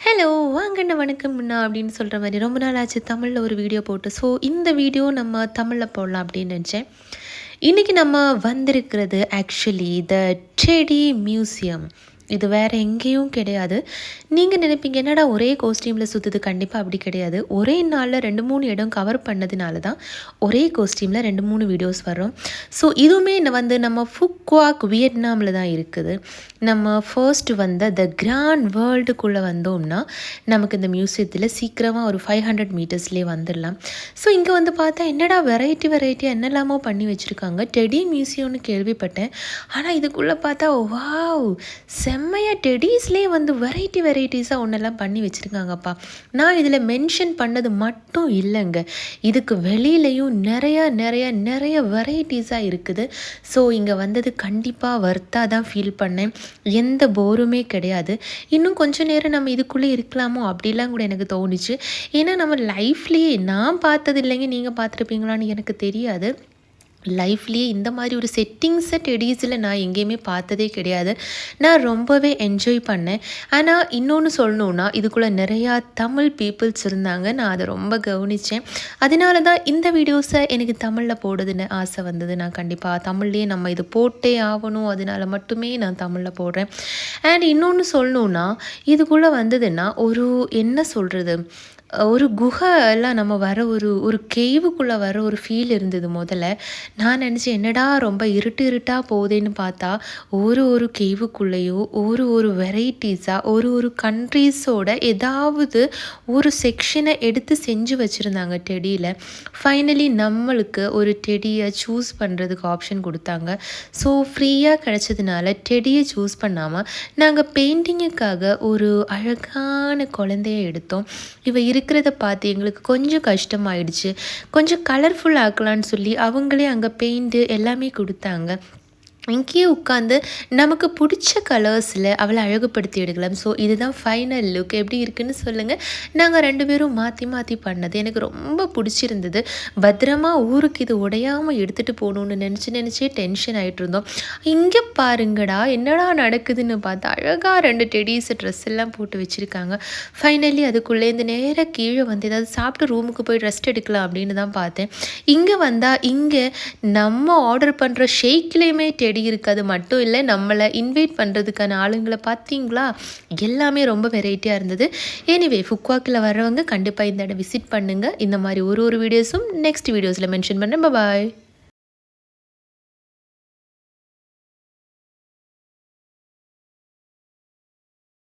Hello வாங்கண்ண வணக்கம்ண்ணா அப்படின்னு சொல்கிற மாதிரி ரொம்ப நாள் ஆச்சு தமிழில் ஒரு வீடியோ போட்டு. ஸோ இந்த வீடியோ நம்ம தமிழில் போடலாம் அப்படின்னு நினச்சேன். இன்றைக்கி நம்ம வந்திருக்கிறது ஆக்சுவலி த டெடி மியூசியம். இது வேறு எங்கேயும் கிடையாது. நீங்கள் நினைப்பீங்க என்னடா ஒரே காஸ்டியூமில் சுற்றுது. கண்டிப்பாக அப்படி கிடையாது. ஒரே நாளில் 2-3 இடம் கவர் பண்ணதுனால தான் ஒரே காஸ்டியூமில் 2-3 வீடியோஸ் வரும். ஸோ இதுவுமே நம்ம ஃபுக்வாக் வியட்நாமில் தான் இருக்குது. நம்ம ஃபர்ஸ்ட் த கிராண்ட் வேர்ல்டுக்குள்ளே வந்தோம்னா நமக்கு இந்த மியூசியத்தில் சீக்கிரமாக ஒரு 500 மீட்டர்ஸ்லேயே வந்துடலாம். ஸோ இங்கே பார்த்தா என்னடா வெரைட்டியாக என்னெல்லாமோ பண்ணி வச்சுருக்காங்க. டெடி மியூசியம்னு கேள்விப்பட்டேன். ஆனால் இதுக்குள்ளே பார்த்தா வாவ், செம்மையாக டெடிஸ்லேயே வெரைட்டிஸாக ஒன்றெல்லாம் பண்ணி வச்சுருக்காங்கப்பா. நான் இதில் மென்ஷன் பண்ணது மட்டும் இல்லைங்க, இதுக்கு வெளியிலையும் நிறைய வெரைட்டிஸாக இருக்குது. ஸோ இங்கே வந்தது கண்டிப்பாக வர்த்தாக தான் ஃபீல் பண்ணேன். எந்த போருமே கிடையாது. இன்னும் கொஞ்சம் நேரம் நம்ம இதுக்குள்ளே இருக்கலாமோ அப்படிலாம் கூட எனக்கு தோணுச்சு. ஏன்னா நம்ம லைஃப்லேயே நான் பார்த்தது இல்லைங்க, நீங்கள் பார்த்துருப்பீங்களான்னு எனக்கு தெரியாது. லைஃப்லேயே இந்த மாதிரி ஒரு செட்டிங்ஸை டெடிஸில் நான் எங்கேயுமே பார்த்ததே கிடையாது. நான் ரொம்பவே என்ஜாய் பண்ணேன். ஆனால் இன்னொன்று சொல்லணுன்னா இதுக்குள்ளே நிறையா தமிழ் பீப்புள்ஸ் இருந்தாங்க. நான் அதை ரொம்ப கவனித்தேன். அதனால தான் இந்த வீடியோஸை எனக்கு தமிழில் போடுதுன்னு ஆசை வந்தது. நான் கண்டிப்பாக தமிழ்லேயே நம்ம இது போட்டே ஆகணும், அதனால மட்டுமே நான் தமிழில் போடுறேன். அண்ட் இன்னொன்று சொல்லணுன்னா இதுக்குள்ளே வந்ததுன்னா ஒரு என்ன சொல்கிறது, ஒரு குகை எல்லாம் நம்ம வர ஒரு கேவுக்குள்ளே வர ஒரு ஃபீல் இருந்தது. முதல்ல நான் நினச்சேன் என்னடா ரொம்ப இருட்டாக போகுதேன்னு பார்த்தா ஒரு கேவுக்குள்ளேயோ ஒரு வெரைட்டிஸாக ஒரு கண்ட்ரீஸோட ஏதாவது ஒரு செக்ஷனை எடுத்து செஞ்சு வச்சுருந்தாங்க டெடியில். ஃபைனலி நம்மளுக்கு ஒரு டெடியை சூஸ் பண்ணுறதுக்கு ஆப்ஷன் கொடுத்தாங்க. ஸோ ஃப்ரீயாக கிடச்சதுனால டெடியை சூஸ் பண்ணாமல் நாங்கள் பெயிண்டிங்குக்காக ஒரு அழகான குழந்தைய எடுத்தோம். இருக்கிறத பார்த்து எங்களுக்கு கொஞ்சம் கஷ்டமாயிடுச்சு. கொஞ்சம் கலர்ஃபுல் ஆக்கலான்னு சொல்லி அவங்களே அங்கே பெயிண்ட்டு எல்லாமே கொடுத்தாங்க. இங்கேயே உட்காந்து நமக்கு பிடிச்ச கலர்ஸில் அவளை அழகுப்படுத்தி எடுக்கலாம். ஸோ இதுதான் ஃபைனல் லுக். எப்படி இருக்குன்னு சொல்லுங்கள். நாங்கள் 2 பேரும் மாற்றி பண்ணது எனக்கு ரொம்ப பிடிச்சிருந்தது. பத்திரமா ஊருக்கு இது உடையாமல் எடுத்துகிட்டு போகணுன்னு நினச்சே டென்ஷன் ஆகிட்டு இருந்தோம். இங்கே பாருங்கடா என்னடா நடக்குதுன்னு பார்த்தா அழகாக 2 டெடிஸ் ட்ரெஸ் எல்லாம் போட்டு வச்சுருக்காங்க. ஃபைனலி அதுக்குள்ளேருந்து நேராக கீழே ஏதாவது சாப்பிட்டு ரூமுக்கு போய் ரெஸ்ட் எடுக்கலாம் அப்படின்னு தான் பார்த்தேன். இங்கே வந்தால் இங்கே நம்ம ஆர்டர் பண்ணுற ஷேக்லேயுமே டெடி இருக்குது. மட்டும் இல்லை, நம்மளை இன்வைட் பண்ணுறதுக்கான ஆளுங்களை பார்த்தீங்களா, எல்லாமே ரொம்ப வெரைட்டியாக இருந்தது. எனிவே ஃபுக்வாக்கில் வர்றவங்க கண்டிப்பாக இந்த இடம் விசிட் பண்ணுங்கள். இந்த மாதிரி ஒரு வீடியோஸும் நெக்ஸ்ட் வீடியோஸில் மென்ஷன் பண்ணேன். பாய்.